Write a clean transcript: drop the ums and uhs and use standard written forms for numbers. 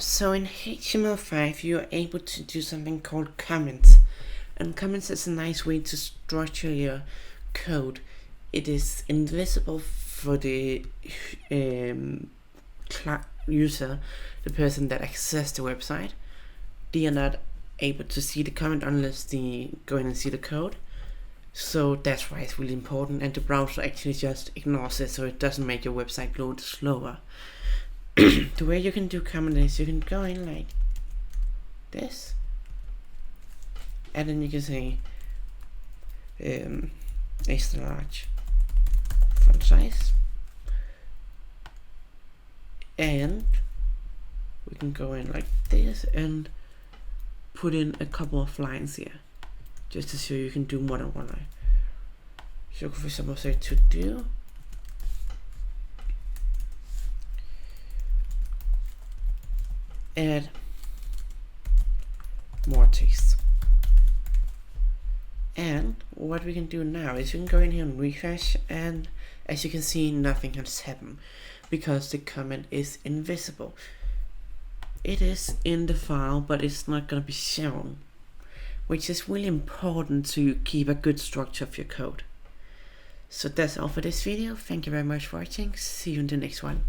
So in HTML5 you're able to do something called comments, and comments is a nice way to structure your code. It is invisible for the user, the person that accesses the website. They are not able to see the comment unless they go in and see the code. So that's why it's really important, and the browser actually just ignores it, so it doesn't make your website load slower. The way you can do comment is you can go in like this, and then you can say extra large font size, and we can go in like this and put in a couple of lines here just to show you can do more than one line. So for example, say to do add more text. And what we can do now is we can go in here and refresh, and as you can see, nothing has happened because the comment is invisible. It is in the file, but it's not going to be shown, which is really important to keep a good structure of your code. So that's all for this video. Thank you very much for watching. See you in the next one.